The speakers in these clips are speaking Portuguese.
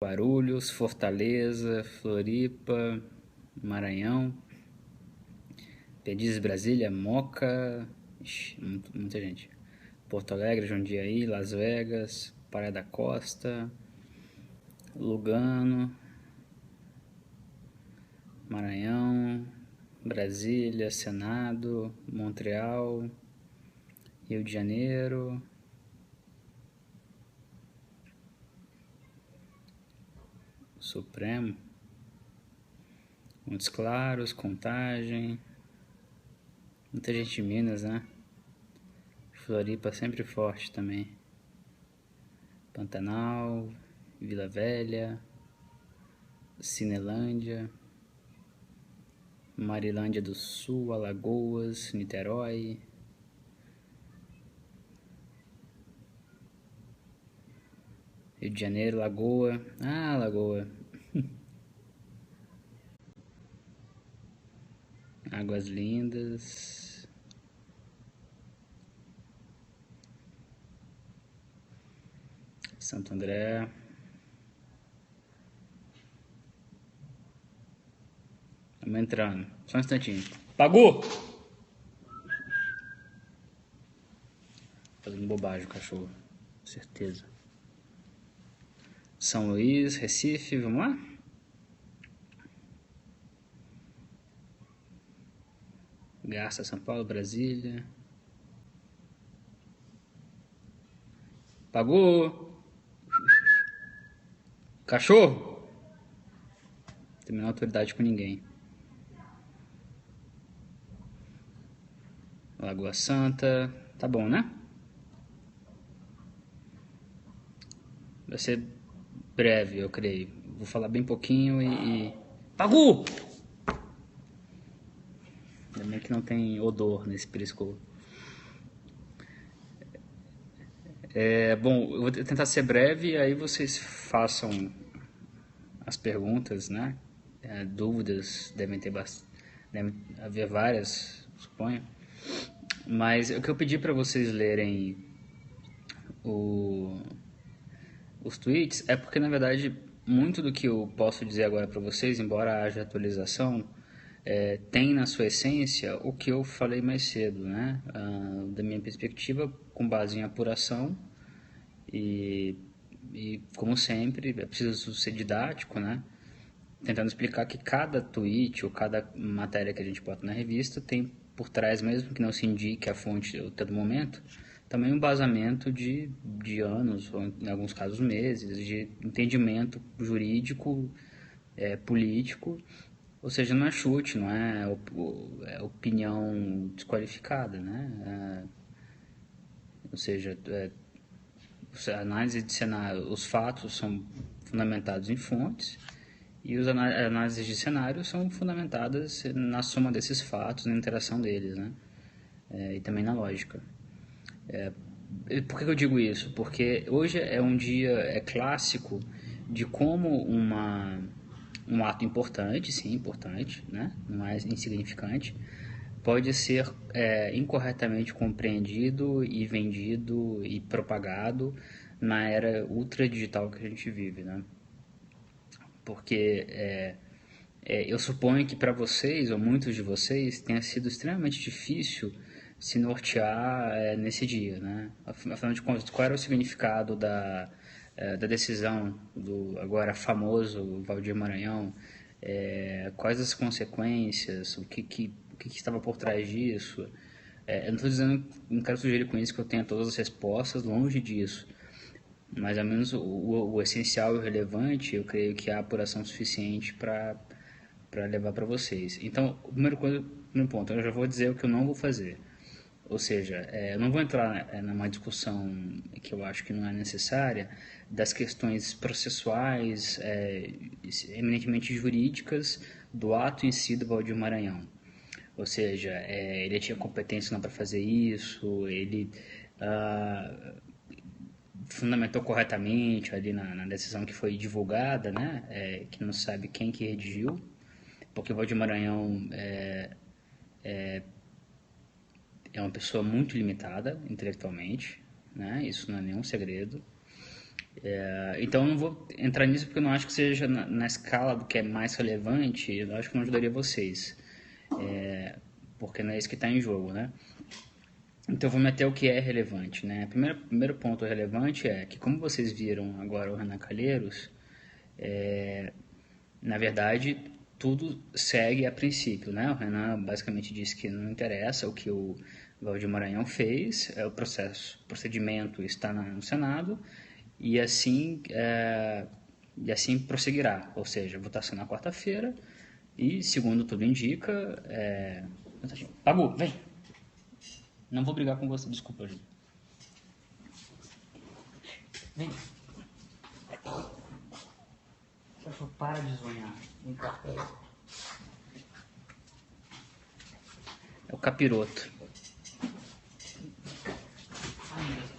Guarulhos, Fortaleza, Floripa, Maranhão, Perdizes, Brasília, Moca, muita gente. Porto Alegre, Jundiaí, Las Vegas, Praia da Costa, Lugano, Maranhão, Brasília, Senado, Montreal, Rio de Janeiro, Supremo, Montes Claros, Contagem, muita gente de Minas, né? Floripa sempre forte também. Pantanal, Vila Velha, Cinelândia, Marilândia do Sul, Alagoas, Niterói, Rio de Janeiro, Lagoa. Ah, Lagoa. Águas Lindas. Santo André. Estamos entrando. Só um instantinho. Pagou! Fazendo bobagem o cachorro. Certeza. São Luís, Recife, vamos lá? Garça, São Paulo, Brasília. Pagou! Cachorro! Não tem a menor autoridade com ninguém. Lagoa Santa. Tá bom, né? Vai ser breve, eu creio. Vou falar bem pouquinho e... Pagou! Ainda bem que não tem odor nesse periscope. Bom, eu vou tentar ser breve e aí vocês façam as perguntas, né? Dúvidas devem haver várias, suponho. Mas o que eu pedi para vocês lerem os tweets é porque, na verdade, muito do que eu posso dizer agora para vocês, embora haja atualização, tem na sua essência o que eu falei mais cedo, né? Da minha perspectiva, com base em apuração e como sempre, é preciso ser didático, né? Tentando explicar que cada tweet ou cada matéria que a gente bota na revista tem por trás, mesmo que não se indique a fonte a todo momento, também um embasamento de anos, ou em alguns casos meses, de entendimento jurídico, político, ou seja, não é chute, não é opinião desqualificada, né? Ou seja, a análise de cenário, os fatos são fundamentados em fontes e as análises de cenário são fundamentadas na soma desses fatos, na interação deles, né? E também na lógica. Por que eu digo isso? Porque hoje é um dia clássico de como um ato importante, sim, importante, né? Não é insignificante, pode ser incorretamente compreendido e vendido e propagado na era ultra digital que a gente vive, né? Porque eu suponho que para vocês, ou muitos de vocês, tenha sido extremamente difícil se nortear nesse dia, né? Afinal de contas, qual era o significado da decisão do agora famoso Valdir Maranhão? Quais as consequências? O que estava por trás disso? Eu não estou dizendo, não quero sugerir com isso que eu tenha todas as respostas, longe disso. Mas ao menos o essencial e o relevante, eu creio que há apuração suficiente para levar para vocês. Então, primeiro ponto, eu já vou dizer o que eu não vou fazer. Ou seja, eu não vou entrar numa discussão que eu acho que não é necessária das questões processuais, eminentemente jurídicas, do ato em si do Valdir Maranhão. Ou seja, ele tinha competência não para fazer isso, ele fundamentou corretamente ali na decisão que foi divulgada, né? Que não sabe quem que redigiu, porque o Valdir Maranhão é uma pessoa muito limitada intelectualmente, né? Isso não é nenhum segredo. Então eu não vou entrar nisso porque eu não acho que seja na escala do que é mais relevante, eu acho que não ajudaria vocês, porque não é isso que está em jogo, né? Então eu vou meter o que é relevante, né? Primeiro ponto relevante é que, como vocês viram agora o Renan Calheiros, na verdade tudo segue a princípio, né? O Renan basicamente disse que não interessa o que o Valdir Maranhão fez, o procedimento está no Senado e assim prosseguirá, ou seja, votação na quarta-feira e, segundo tudo indica, Pagu, vem! Não vou brigar com você, desculpa, gente. Vem. Para de zonhar. Vem cá. É o capiroto.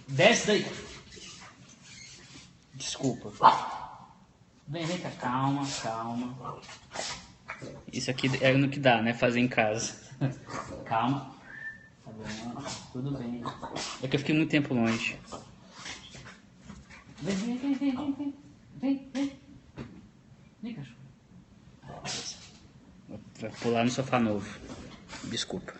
Desce daí. Desculpa. Vem cá, calma. Isso aqui é no que dá, né? Fazer em casa. Calma. Tá bom, tudo bem. É que eu fiquei muito tempo longe. Vem. Vem, cachorro. Vai pular no sofá novo. Desculpa.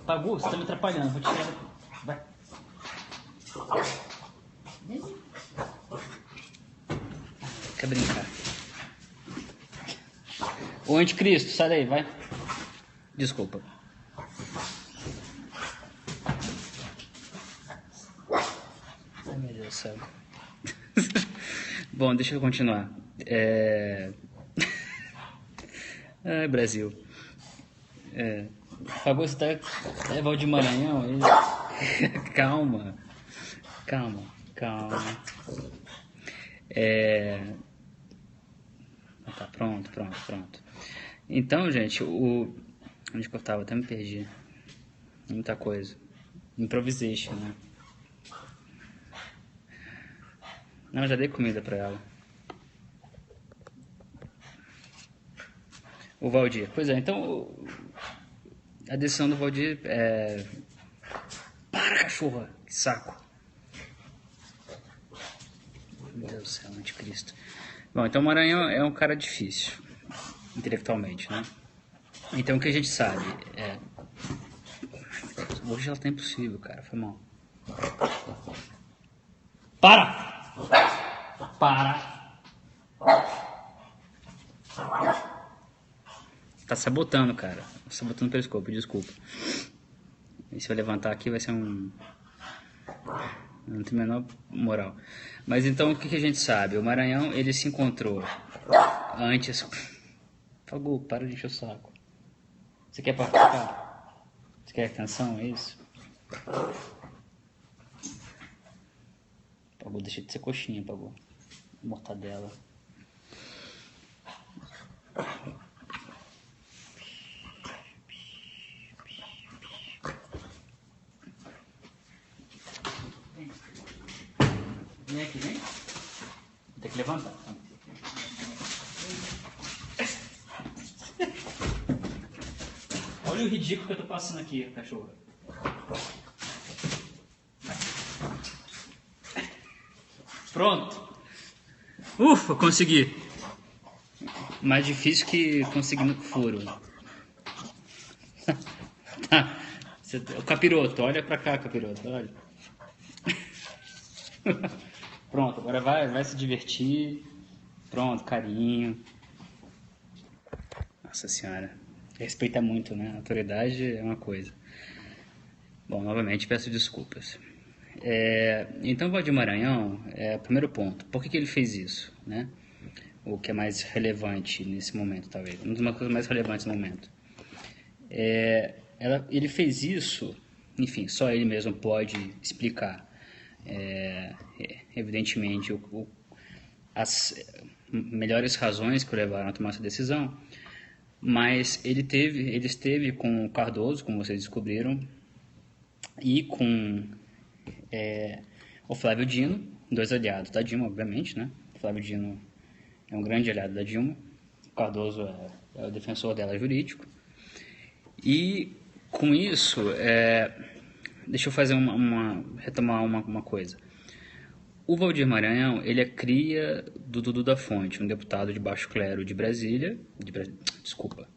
Pagu, você tá me atrapalhando. Vou tirar daqui. Vai. Quer brincar. O anticristo, sai daí, vai. Desculpa. Ai, meu Deus do céu. Bom, deixa eu continuar. Ai, Brasil. Pagou, você tá... É Valdir Maranhão? Calma. Tá, pronto. Então, gente, onde que eu tava? Até me perdi. Muita coisa. Improvisation, né? Não, eu já dei comida pra ela. O Valdir. Pois é, então a decisão do Valdir é... Para, cachorra! Que saco! Meu Deus do céu, anticristo. Bom, então o Maranhão é um cara difícil, intelectualmente, né? Então o que a gente sabe é... Hoje ela tá impossível, cara, foi mal. Para! Tá sabotando, cara. Sabotando o periscópio, desculpa. E se eu levantar aqui vai ser um... Não tem a menor moral. Mas então o que a gente sabe? O Maranhão, ele se encontrou antes... Pagu, para de encher o saco. Você quer participar? Você quer atenção, é isso? Pagu, deixa de ser coxinha, Pagu. Mortadela. Vem aqui, vem. Tem que levantar. Olha o ridículo que eu tô passando aqui, cachorro. Pronto. Ufa, consegui. Mais difícil que conseguir no furo. Tá. O capiroto, olha pra cá, capiroto, olha. Pronto, agora vai se divertir. Pronto, carinho. Nossa senhora. Respeita muito, né? A autoridade é uma coisa. Bom, novamente peço desculpas. Então, o Valdir Maranhão é o primeiro ponto. Por que ele fez isso, né? O que é mais relevante nesse momento, talvez. Uma das coisas mais relevantes no momento. Ele fez isso, enfim, só ele mesmo pode explicar. Evidentemente, as melhores razões que o levaram a tomar essa decisão, mas ele esteve com o Cardoso, como vocês descobriram, e com o Flávio Dino, dois aliados da Dilma, obviamente, né? O Flávio Dino é um grande aliado da Dilma, o Cardoso é o defensor dela jurídico, e com isso deixa eu fazer retomar uma coisa. O Valdir Maranhão, ele é cria do Dudu da Fonte, um deputado de baixo clero de Brasília, desculpa,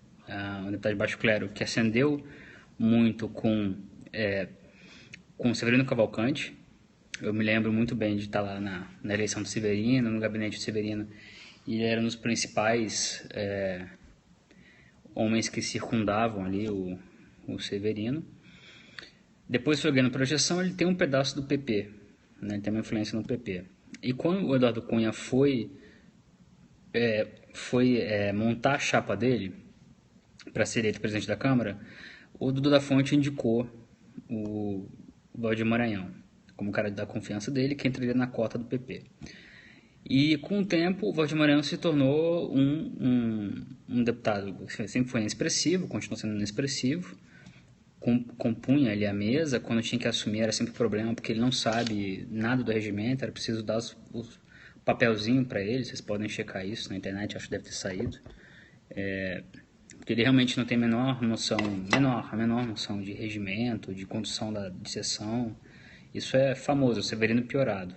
um deputado de baixo clero que ascendeu muito com Severino Cavalcante. Eu me lembro muito bem de estar lá na eleição do Severino, no gabinete do Severino, e ele era um dos principais homens que circundavam ali o Severino. Depois foi ganhando projeção, ele tem um pedaço do PP, né? Ele tem uma influência no PP. E quando o Eduardo Cunha foi montar a chapa dele para ser eleito presidente da Câmara, o Dudu da Fonte indicou o Valdir Maranhão como cara da confiança dele, que entraria na cota do PP. E com o tempo, o Valdir Maranhão se tornou um deputado que sempre foi inexpressivo, continua sendo inexpressivo, compunha ali a mesa, quando tinha que assumir era sempre problema, porque ele não sabe nada do regimento, era preciso dar os papelzinho para ele, vocês podem checar isso na internet, acho que deve ter saído, porque ele realmente não tem a menor noção de regimento, de condução de sessão. Isso é famoso, o Severino piorado.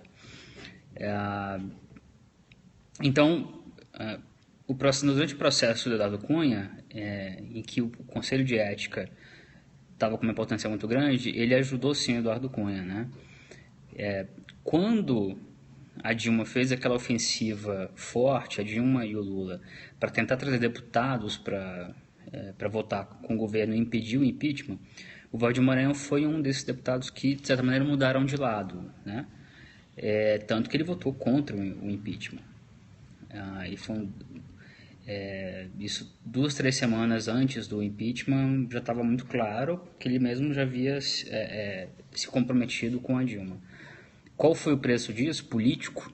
Então, durante o processo do Eduardo Cunha, em que o Conselho de Ética estava com uma importância muito grande, ele ajudou sim o Eduardo Cunha, né? Quando a Dilma fez aquela ofensiva forte, a Dilma e o Lula, para tentar trazer deputados para votar com o governo e impedir o impeachment, o Valdir Maranhão foi um desses deputados que, de certa maneira, mudaram de lado, né? Tanto que ele votou contra o impeachment. E foi isso 2, 3 semanas antes do impeachment já estava muito claro que ele mesmo já havia se comprometido com a Dilma. Qual foi o preço disso? Político?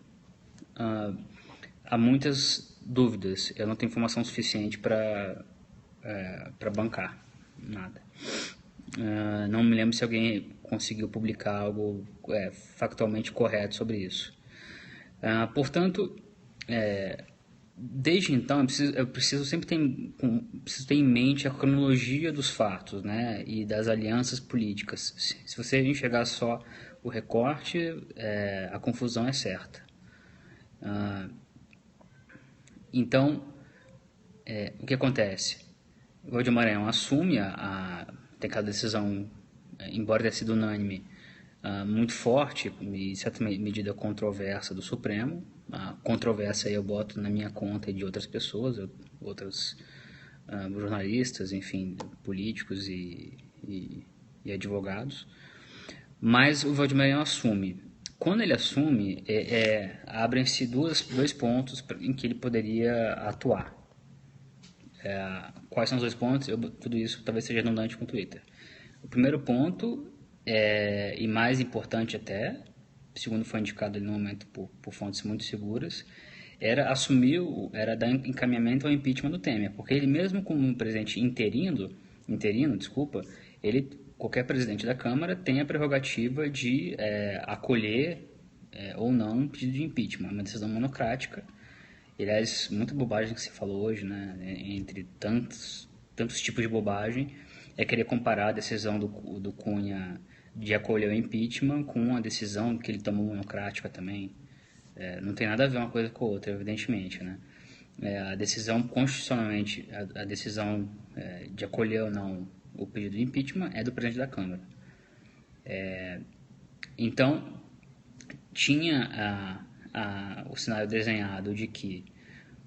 Há muitas dúvidas. Eu não tenho informação suficiente para bancar nada. Não me lembro se alguém conseguiu publicar algo factualmente correto sobre isso. Portanto, desde então, eu preciso sempre ter em mente a cronologia dos fatos, né, e das alianças políticas. Se você enxergar só o recorte, a confusão é certa. Então, o que acontece? O Valdir Maranhão assume tem aquela decisão, embora tenha sido unânime, muito forte e, em certa medida, controversa do Supremo. A controvérsia aí eu boto na minha conta e de outras pessoas, outros jornalistas, enfim, políticos e advogados. Mas o Valdir Maranhão assume. Quando ele assume, abrem-se dois pontos em que ele poderia atuar. Quais são os 2 pontos? Tudo isso talvez seja redundante com o Twitter. O primeiro ponto, e mais importante até, segundo foi indicado ali no momento por fontes muito seguras, era dar encaminhamento ao impeachment do Temer, porque ele mesmo como um presidente interino, qualquer presidente da Câmara tem a prerrogativa de acolher ou não um pedido de impeachment, é uma decisão monocrática. Aliás, muita bobagem que se falou hoje, né, entre tantos tipos de bobagem, é querer comparar a decisão do Cunha de acolher o impeachment com a decisão que ele tomou monocrática também. Não tem nada a ver uma coisa com a outra, evidentemente, né? A decisão constitucionalmente, a decisão de acolher ou não o pedido de impeachment é do presidente da Câmara. Então, tinha o cenário desenhado de que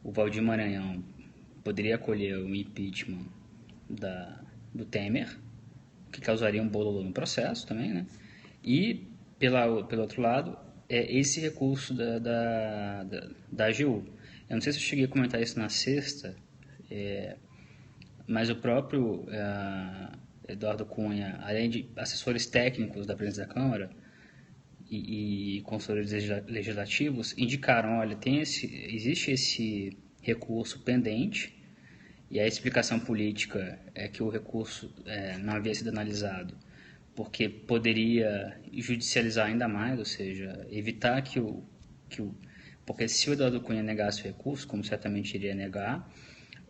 o Valdir Maranhão poderia acolher o impeachment do Temer, que causaria um bololô no processo também, né? E, pelo outro lado, esse recurso da AGU. Eu não sei se eu cheguei a comentar isso na sexta, mas o próprio Eduardo Cunha, além de assessores técnicos da presidência da Câmara e consultores legislativos, indicaram, olha, existe esse recurso pendente, e a explicação política é que o recurso não havia sido analisado porque poderia judicializar ainda mais, ou seja, evitar porque se o Eduardo Cunha negasse o recurso, como certamente iria negar,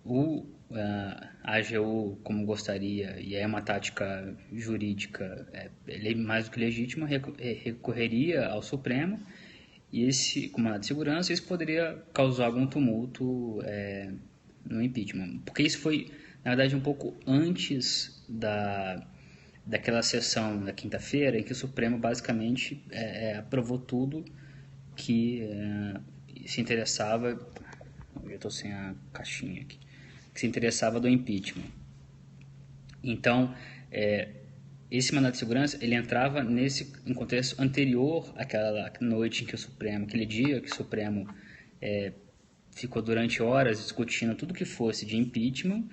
o a AGU como gostaria, e é uma tática jurídica mais do que legítima, recorreria ao Supremo, e esse comandado de segurança isso poderia causar algum tumulto no impeachment. Porque isso foi, na verdade, um pouco antes daquela sessão da quinta-feira em que o Supremo basicamente aprovou tudo que se interessava. Eu estou sem a caixinha aqui. Que se interessava do impeachment. Então, esse mandato de segurança ele entrava em contexto anterior àquela noite em que o Supremo, aquele dia que o Supremo ficou durante horas discutindo tudo que fosse de impeachment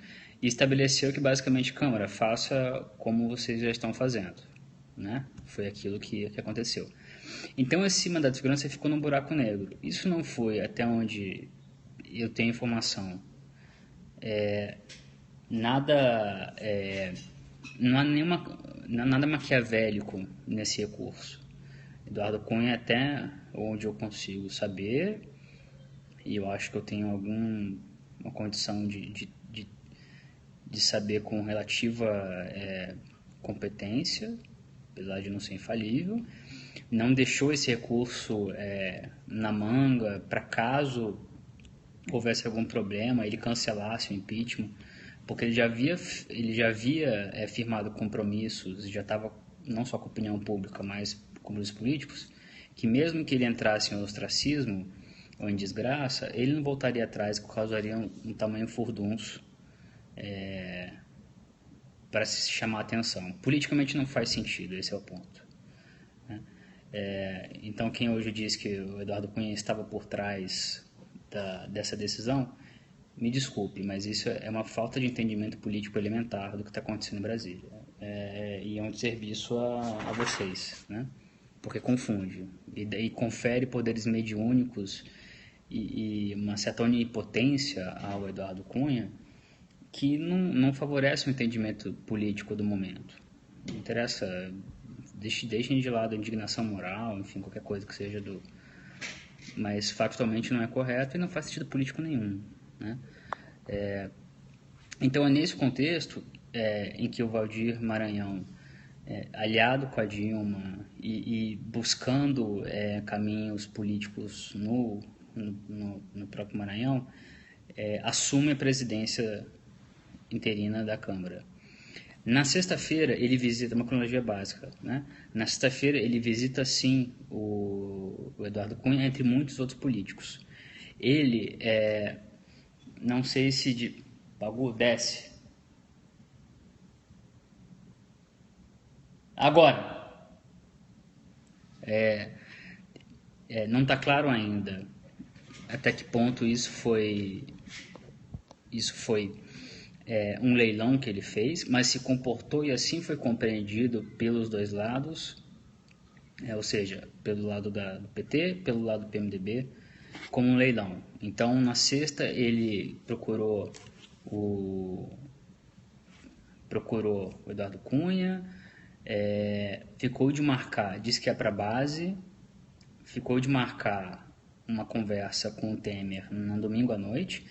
e estabeleceu que basicamente, Câmara, faça como vocês já estão fazendo. Né? Foi aquilo que aconteceu. Então esse mandato de segurança ficou num buraco negro. Isso não foi, até onde eu tenho informação, nada, não há nada maquiavélico nesse recurso. Eduardo Cunha, até onde eu consigo saber, e eu acho que eu tenho alguma condição de saber com relativa competência, apesar de não ser infalível, não deixou esse recurso na manga para caso houvesse algum problema, ele cancelasse o impeachment, porque ele já havia firmado compromissos, já estava não só com a opinião pública, mas com os políticos, que mesmo que ele entrasse em ostracismo ou em desgraça, ele não voltaria atrás, que causaria um tamanho furdunço para se chamar a atenção. Politicamente não faz sentido, esse é o ponto. Né? Então quem hoje diz que o Eduardo Cunha estava por trás dessa decisão, me desculpe, mas isso é uma falta de entendimento político elementar do que está acontecendo em Brasília. E é um desserviço a vocês, né? Porque confunde e confere poderes mediúnicos e uma certa onipotência ao Eduardo Cunha que não favorece o entendimento político do momento. Não interessa, deixem de lado a indignação moral, enfim, qualquer coisa que seja mas factualmente não é correto e não faz sentido político nenhum. Né? Então é nesse contexto em que o Valdir Maranhão, aliado com a Dilma e buscando caminhos políticos no próprio Maranhão, assume a presidência interina da Câmara. Na sexta-feira ele visita, uma cronologia básica, né? Na sexta-feira ele visita sim o Eduardo Cunha, entre muitos outros políticos. Ele, não sei se Bagu, desce. Agora, não está claro ainda até que ponto isso foi um leilão que ele fez, mas se comportou e assim foi compreendido pelos dois lados, ou seja, pelo lado do PT, pelo lado do PMDB, como um leilão. Então, na sexta, ele procurou o Eduardo Cunha, ficou de marcar, disse que é para a base, ficou de marcar uma conversa com o Temer no domingo à noite,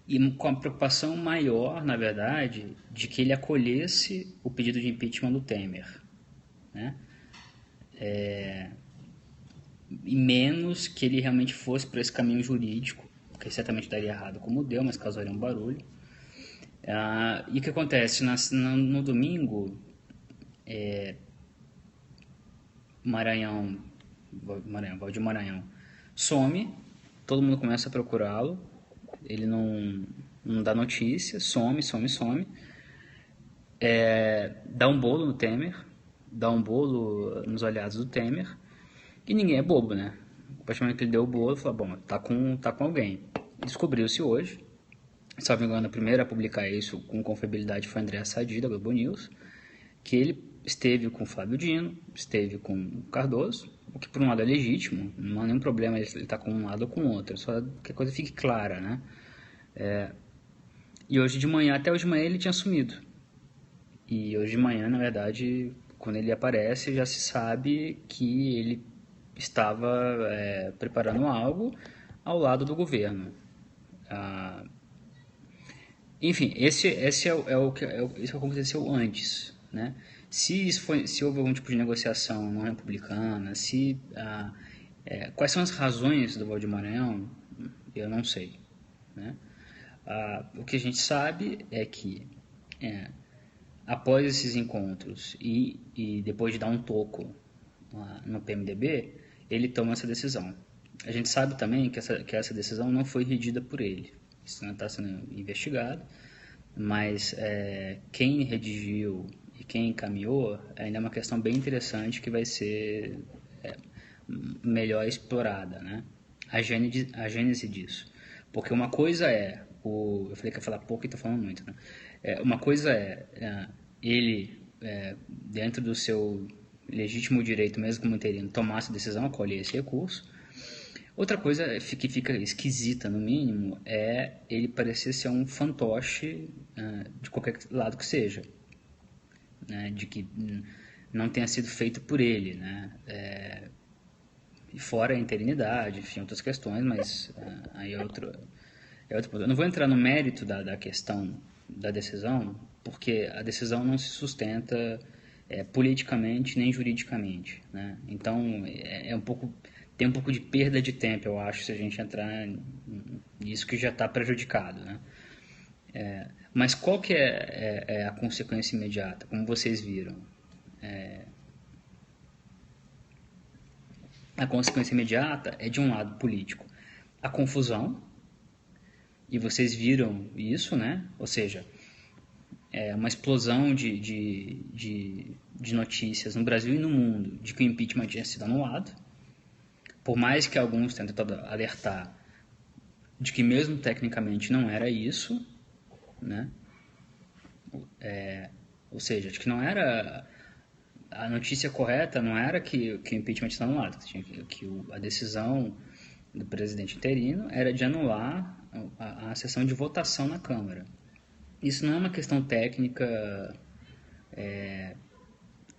e com a preocupação maior, na verdade, de que ele acolhesse o pedido de impeachment do Temer, né? E menos que ele realmente fosse para esse caminho jurídico, que certamente daria errado como deu, mas causaria um barulho. E o que acontece? No domingo, Valdir Maranhão some, todo mundo começa a procurá-lo, ele não dá notícia, some, dá um bolo no Temer, dá um bolo nos aliados do Temer, e ninguém é bobo, né? A partir do momento que ele deu o bolo, falou, bom, tá com alguém. Descobriu-se hoje, se não me engano, a primeira a publicar isso com confiabilidade foi a Andréa Sadi, da Globo News, que ele esteve com o Flávio Dino, esteve com o Cardoso, o que por um lado é legítimo, não há nenhum problema ele estar com um lado ou com o outro, só que a coisa fique clara, né? E hoje de manhã, até hoje de manhã ele tinha sumido. E hoje de manhã, na verdade, quando ele aparece, já se sabe que ele estava preparando algo ao lado do governo. Enfim, esse isso que aconteceu antes, né? Se houve algum tipo de negociação não republicana, quais são as razões do Voto de Maranhão, eu não sei, né? O que a gente sabe é que após esses encontros e depois de dar um toco no PMDB, ele toma essa decisão. A gente sabe também que essa decisão não foi redigida por ele. Isso não está sendo investigado, mas quem redigiu e quem encaminhou ainda é uma questão bem interessante que vai ser melhor explorada, né? A gênese disso. Porque uma coisa eu falei que ia falar pouco e estou falando muito, né? Uma coisa ele, dentro do seu legítimo direito, mesmo como interino, tomar essa decisão, acolher esse recurso. Outra coisa que fica esquisita, no mínimo, é ele parecer ser um fantoche de qualquer lado que seja, né? De que não tenha sido feito por ele, né? E fora a interinidade, enfim, outras questões, mas aí é outro ponto. Eu não vou entrar no mérito da questão da decisão, porque a decisão não se sustenta politicamente nem juridicamente, né? Então tem um pouco de perda de tempo, eu acho, se a gente entrar nisso que já está prejudicado, né? Mas qual que é a consequência imediata, como vocês viram? A consequência imediata é, de um lado, político. A confusão, e vocês viram isso, né? Ou seja, uma explosão de notícias no Brasil e no mundo de que o impeachment tinha sido anulado, por mais que alguns tenham tentado alertar de que mesmo tecnicamente não era isso, né? Ou seja, de que não era a notícia correta, não era que o impeachment estava anulado, que a decisão do presidente interino era de anular a sessão de votação na Câmara. Isso não é uma questão técnica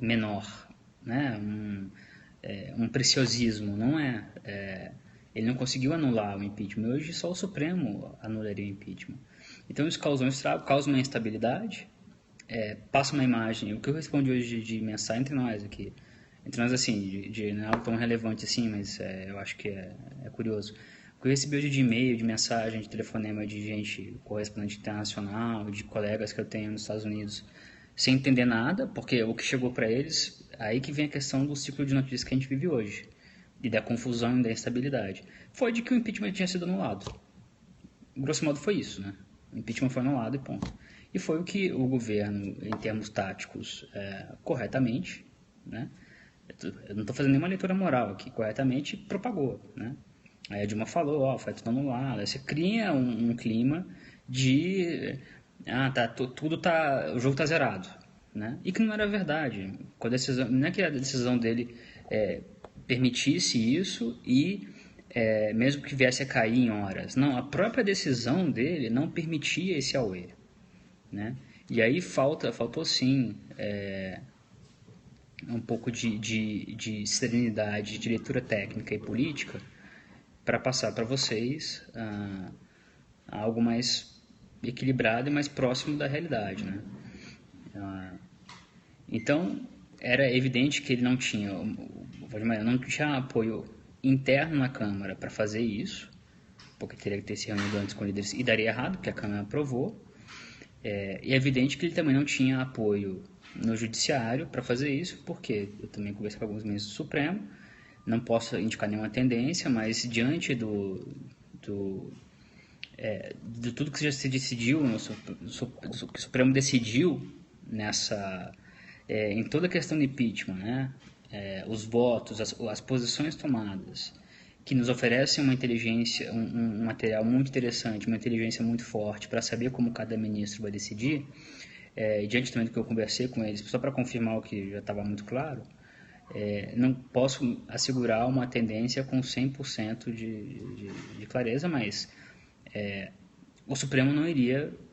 menor, né? Um preciosismo, não é. Ele não conseguiu anular o impeachment. Hoje só o Supremo anularia o impeachment. Então isso causa um estrago, causa uma instabilidade, passa uma imagem. O que eu respondi hoje de mensagem entre nós assim, não é algo tão relevante assim, mas eu acho que é curioso. O que eu recebi hoje de e-mail, de mensagem, de telefonema de gente, correspondente internacional, de colegas que eu tenho nos Estados Unidos, sem entender nada, porque o que chegou para eles, aí que vem a questão do ciclo de notícias que a gente vive hoje, e da confusão e da instabilidade, foi de que o impeachment tinha sido anulado. Grosso modo foi isso, né? O impeachment foi anulado e ponto. E foi o que o governo, em termos táticos, corretamente, né? Eu não estou fazendo nenhuma leitura moral aqui, corretamente propagou, né? Aí a Dilma falou, foi tudo anulado. Aí você cria um clima de o jogo tá zerado, né? E que não era verdade. Não é que a decisão dele permitisse isso e mesmo que viesse a cair em horas. Não, a própria decisão dele não permitia esse auê, né? E aí faltou sim um pouco de serenidade, de leitura técnica e política para passar para vocês algo mais equilibrado e mais próximo da realidade, né? Então, era evidente que ele não tinha apoio interno na Câmara para fazer isso, porque teria que ter se reunido antes com líderes e daria errado, porque a Câmara aprovou. E é evidente que ele também não tinha apoio no Judiciário para fazer isso, porque eu também conversei com alguns ministros do Supremo, não posso indicar nenhuma tendência, mas diante de tudo que já se decidiu, que o Supremo decidiu em toda a questão de impeachment, né? Os votos, as posições tomadas, que nos oferecem uma inteligência, um material muito interessante, uma inteligência muito forte para saber como cada ministro vai decidir, diante também do que eu conversei com eles, só para confirmar o que já estava muito claro, não posso assegurar uma tendência com 100% de clareza, mas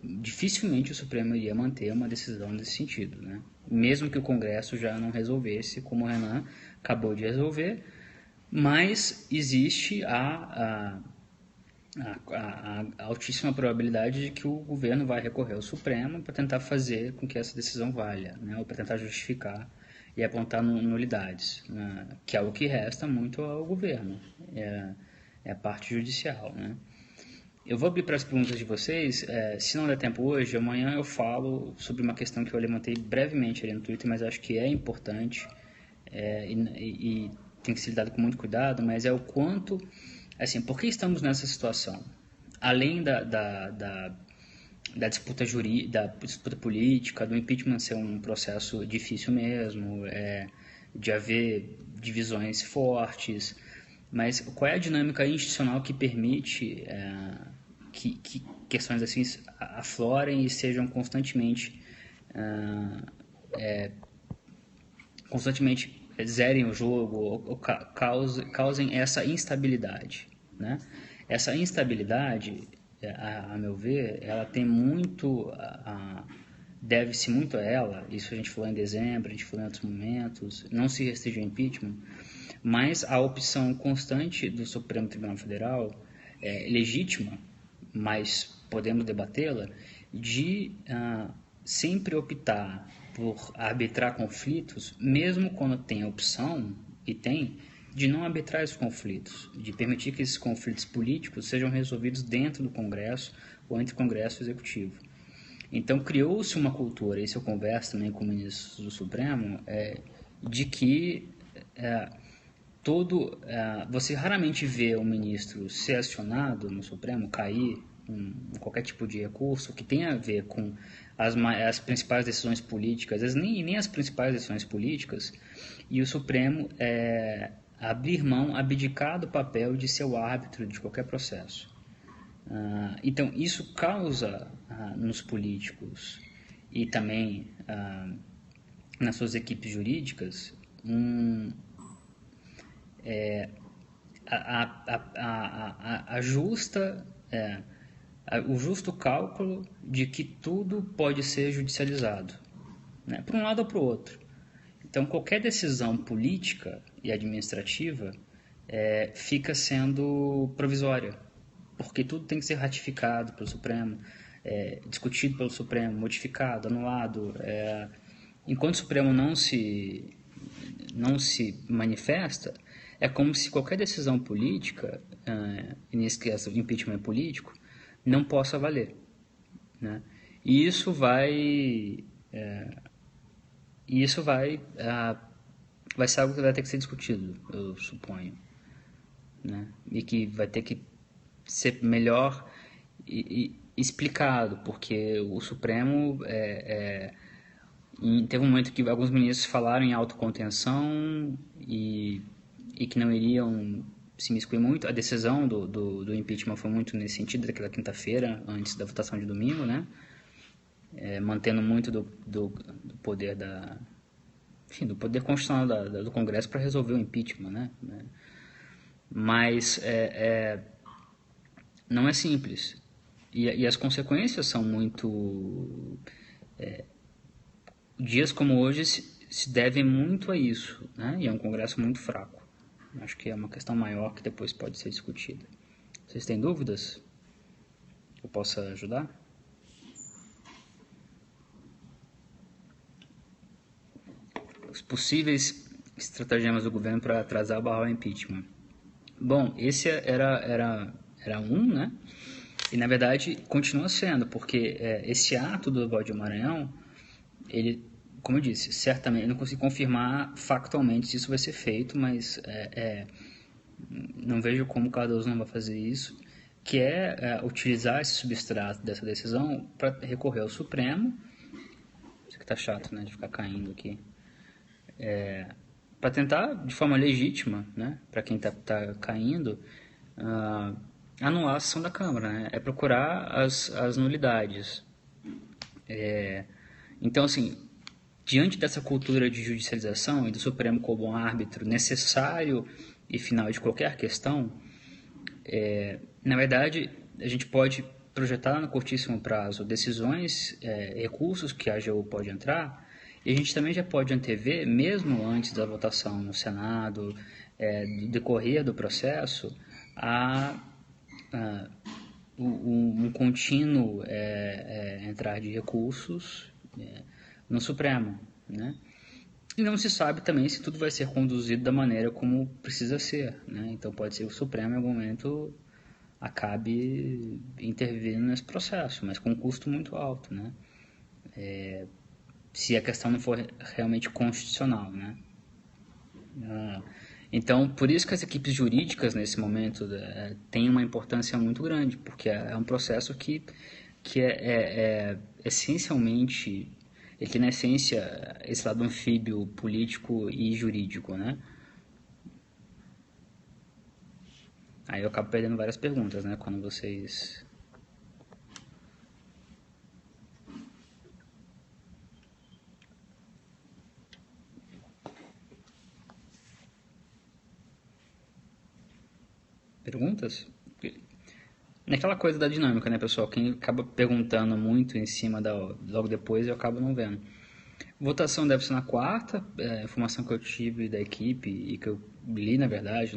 dificilmente o Supremo iria manter uma decisão nesse sentido, né? Mesmo que o Congresso já não resolvesse, como o Renan acabou de resolver, mas existe a altíssima probabilidade de que o governo vai recorrer ao Supremo para tentar fazer com que essa decisão valha, né? Ou para tentar justificar e apontar nulidades, né? Que é o que resta muito ao governo, é a parte judicial, né? Eu vou abrir para as perguntas de vocês. Se não der tempo hoje, amanhã eu falo sobre uma questão que eu levantei brevemente ali no Twitter, mas acho que é importante e tem que ser lidado com muito cuidado, mas é o quanto, assim, por que estamos nessa situação? Além da disputa da disputa política, do impeachment ser um processo difícil mesmo, de haver divisões fortes, mas qual é a dinâmica institucional que permite que questões assim aflorem e sejam constantemente zerem o jogo ou causem essa instabilidade, né? Essa instabilidade, a meu ver, ela tem muito deve-se muito a ela. Isso a gente falou em dezembro, a gente falou em outros momentos. Não se restringe ao impeachment, mas a opção constante do Supremo Tribunal Federal é legítima, mas podemos debatê-la, de sempre optar por arbitrar conflitos, mesmo quando tem a opção, e tem, de não arbitrar esses conflitos, de permitir que esses conflitos políticos sejam resolvidos dentro do Congresso ou entre Congresso e Executivo. Então criou-se uma cultura, isso eu converso também com ministros do Supremo, de que você raramente vê um ministro ser acionado no Supremo, cair em qualquer tipo de recurso que tenha a ver com as principais decisões políticas, às vezes nem as principais decisões políticas, e o Supremo abrir mão, abdicar do papel de ser o árbitro de qualquer processo. Então, isso causa nos políticos e também nas suas equipes jurídicas o justo cálculo de que tudo pode ser judicializado, né? Para um lado ou para o outro. Então, qualquer decisão política e administrativa fica sendo provisória, porque tudo tem que ser ratificado pelo Supremo, discutido pelo Supremo, modificado, anulado. Enquanto o Supremo não se manifesta, é como se qualquer decisão política, e nesse caso o impeachment é político, não possa valer, né? E isso vai ser algo que vai ter que ser discutido, eu suponho, né? E que vai ter que ser melhor explicado, porque o Supremo teve um momento que alguns ministros falaram em autocontenção e que não iriam se imiscuir muito. A decisão do impeachment foi muito nesse sentido, daquela quinta-feira, antes da votação de domingo, né? Mantendo muito do poder do poder constitucional do Congresso para resolver o impeachment, né? Mas não é simples. E as consequências são muito... dias como hoje se devem muito a isso, né? E é um Congresso muito fraco. Acho que é uma questão maior que depois pode ser discutida. Vocês têm dúvidas? Eu posso ajudar? Os possíveis estratagemas do governo para atrasar ou barrar o impeachment. Bom, esse era um, né? E na verdade continua sendo, porque esse ato do Voto de Maranhão, ele, como eu disse, certamente, eu não consigo confirmar factualmente se isso vai ser feito, mas não vejo como o Cardoso não vai fazer isso, que utilizar esse substrato dessa decisão para recorrer ao Supremo. Isso aqui tá chato, né, de ficar caindo aqui. Para tentar, de forma legítima, né, para quem tá caindo, anular a sessão da Câmara, né? Procurar as nulidades. Então, assim, diante dessa cultura de judicialização e do Supremo como um árbitro necessário e final de qualquer questão, na verdade, a gente pode projetar no curtíssimo prazo decisões, recursos que a AGU pode entrar, e a gente também já pode antever, mesmo antes da votação no Senado, do decorrer do processo, um contínuo entrar de recursos no Supremo, né? E não se sabe também se tudo vai ser conduzido da maneira como precisa ser, né? Então pode ser que o Supremo em algum momento acabe intervindo nesse processo, mas com um custo muito alto, né? Se a questão não for realmente constitucional, né? Então, por isso que as equipes jurídicas nesse momento têm uma importância muito grande, porque é um processo que é essencialmente, ele tem na essência esse lado anfíbio político e jurídico, né? Aí eu acabo perdendo várias perguntas, né, quando vocês... Perguntas? Naquela coisa da dinâmica, né, pessoal? Quem acaba perguntando muito em cima logo depois, eu acabo não vendo. Votação deve ser na quarta, a informação que eu tive da equipe e que eu li, na verdade,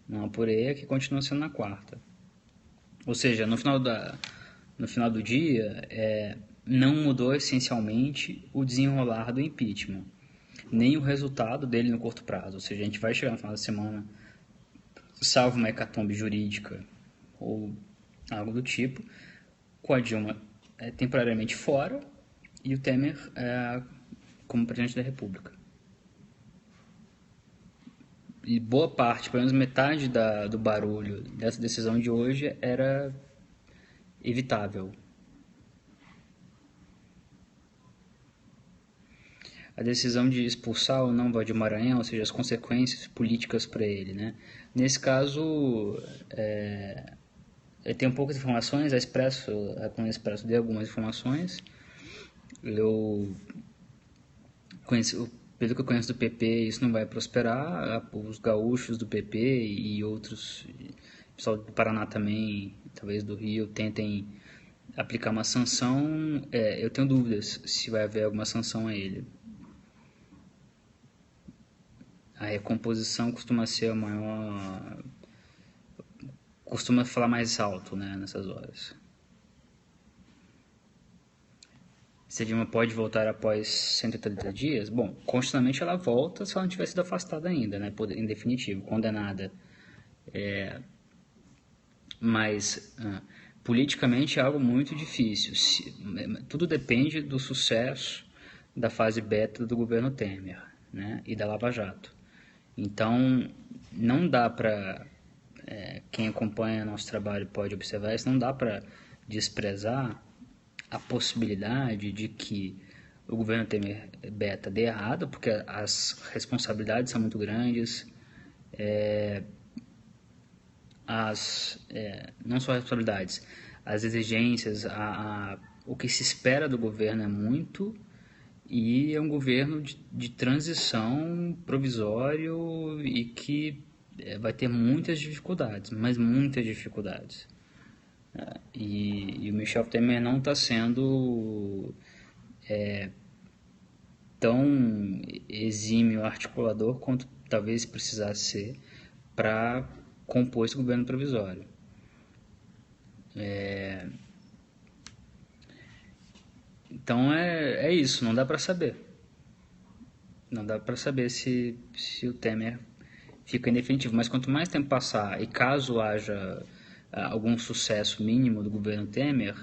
não apurei, é que continua sendo na quarta. Ou seja, no final do dia, não mudou essencialmente o desenrolar do impeachment, nem o resultado dele no curto prazo. Ou seja, a gente vai chegar no final da semana, salvo uma hecatombe jurídica ou algo do tipo, com a Dilma temporariamente fora e o Temer como presidente da República. E boa parte, pelo menos metade do barulho dessa decisão de hoje era evitável. A decisão de expulsar ou não Valdir Maranhão, ou seja, as consequências políticas para ele, né? Nesse caso, eu tenho poucas informações, a Expresso deu algumas informações. Eu conheço, pelo que eu conheço do PP, isso não vai prosperar. Os gaúchos do PP e outros, pessoal do Paraná também, talvez do Rio, tentem aplicar uma sanção. Eu tenho dúvidas se vai haver alguma sanção a ele. A recomposição costuma ser a maior... costuma falar mais alto, né, nessas horas. Se a Dilma pode voltar após 180 dias? Bom, constitucionalmente ela volta se ela não tiver sido afastada ainda, né, em definitivo, condenada. Mas politicamente é algo muito difícil. Tudo depende do sucesso da fase beta do governo Temer, né, e da Lava Jato. Então, não dá para... quem acompanha nosso trabalho pode observar isso, não dá para desprezar a possibilidade de que o governo Temer beta dê errado, porque as responsabilidades são muito grandes, não só as responsabilidades, as exigências, o que se espera do governo é muito, e é um governo de transição provisório e que vai ter muitas dificuldades, mas muitas dificuldades. E o Michel Temer não está sendo tão exímio articulador quanto talvez precisasse ser para compor esse governo provisório. Então é isso, não dá para saber. Não dá para saber se o Temer fica em definitivo. Mas quanto mais tempo passar e caso haja algum sucesso mínimo do governo Temer,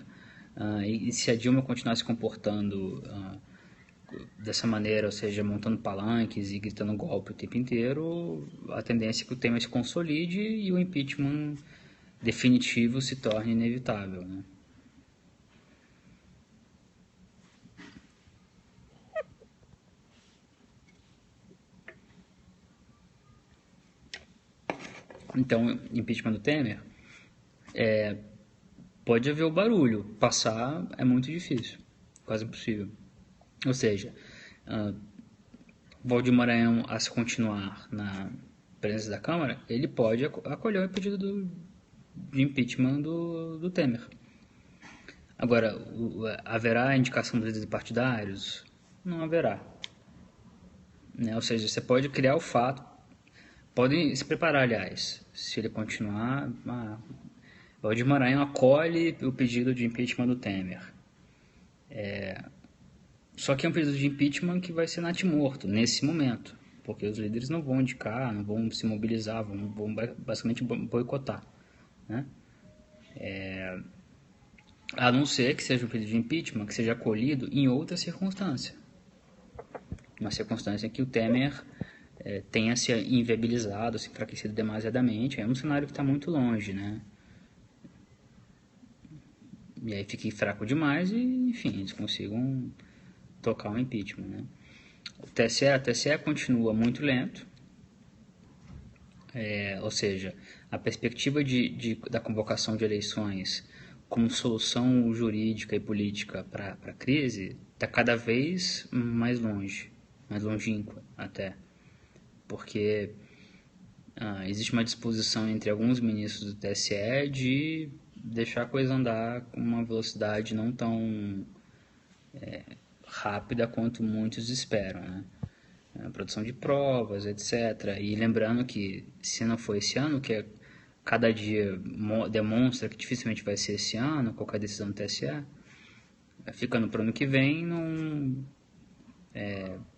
e se a Dilma continuar se comportando dessa maneira, ou seja, montando palanques e gritando golpe o tempo inteiro, a tendência é que o Temer se consolide e o impeachment definitivo se torne inevitável, né? Então, impeachment do Temer, pode haver o barulho, passar é muito difícil, quase impossível. Ou seja, Valdir Maranhão, a se continuar na presença da Câmara, ele pode acolher o pedido de impeachment do Temer. Agora, haverá indicação dos líderes partidários? Não haverá. Né? Ou seja, você pode criar o fato, podem se preparar, aliás, se ele continuar, O Valdir Maranhão acolhe o pedido de impeachment do Temer. Só que é um pedido de impeachment que vai ser natimorto nesse momento, porque os líderes não vão indicar, não vão se mobilizar, vão basicamente boicotar, né? A não ser que seja um pedido de impeachment que seja acolhido em outra circunstância. Uma circunstância em que o Temer tenha se inviabilizado, se enfraquecido demasiadamente. É um cenário que está muito longe, né? E aí fique fraco demais e, enfim, eles consigam tocar um impeachment, né? A TSE continua muito lento, ou seja, a perspectiva da convocação de eleições como solução jurídica e política para a crise está cada vez mais longe, mais longínqua até, porque existe uma disposição entre alguns ministros do TSE de deixar a coisa andar com uma velocidade não tão rápida quanto muitos esperam, né? A produção de provas, etc. E lembrando que, se não for esse ano, que cada dia demonstra que dificilmente vai ser esse ano, qualquer decisão do TSE, ficando para o ano que vem,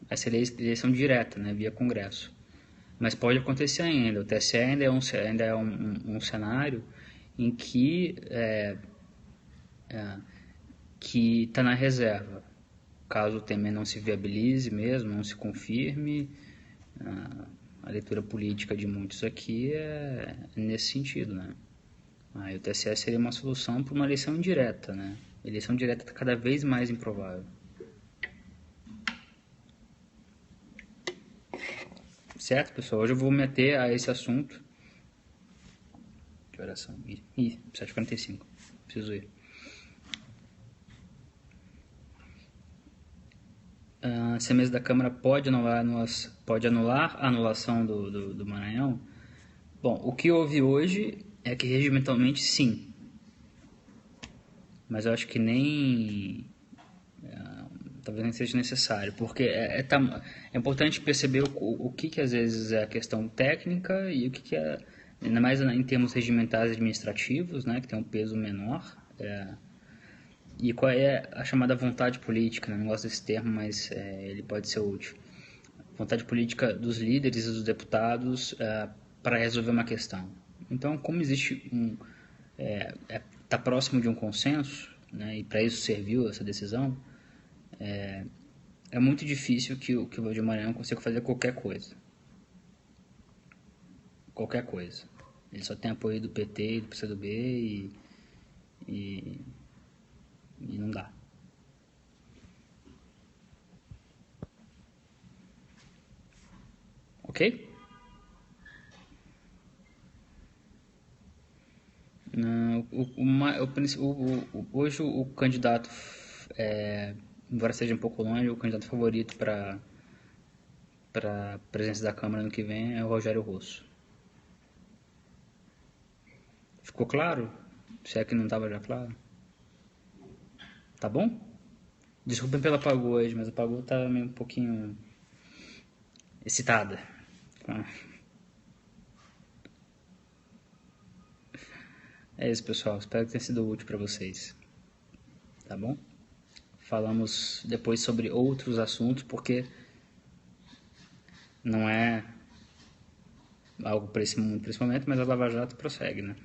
essa eleição direta, né, via Congresso. Mas pode acontecer ainda. O TSE ainda é um cenário em que está na reserva. Caso o Temer não se viabilize mesmo, não se confirme, a leitura política de muitos aqui é nesse sentido, né? Aí o TSE seria uma solução para uma eleição indireta, né? A eleição direta está cada vez mais improvável. Certo, pessoal? Hoje eu vou meter a esse assunto. Que horas são? 7h45. Preciso ir. Se a mesa da Câmara pode anular a anulação do Maranhão? Bom, o que houve hoje é que regimentalmente sim. Mas eu acho que talvez nem seja necessário, porque é importante perceber o que às vezes é a questão técnica e o que é, ainda mais em termos regimentais administrativos, né, que tem um peso menor, e qual é a chamada vontade política, né? Não gosto desse termo, mas ele pode ser útil. Vontade política dos líderes e dos deputados para resolver uma questão. Então, como existe está próximo de um consenso, né, e para isso serviu essa decisão, é muito difícil que o Valdir Maranhão consiga fazer qualquer coisa. Qualquer coisa. Ele só tem apoio do PT e do PCdoB e não dá. Ok? Hoje o candidato, embora seja um pouco longe, o candidato favorito para a presença da Câmara no que vem é o Rogério Rosso. Ficou claro? Se é que não estava já claro? Tá bom? Desculpem pela Pagu hoje, mas a Pagu tá meio um pouquinho excitada. É isso, pessoal. Espero que tenha sido útil para vocês. Tá bom? Falamos depois sobre outros assuntos, porque não é algo para esse momento, mas a Lava Jato prossegue, né?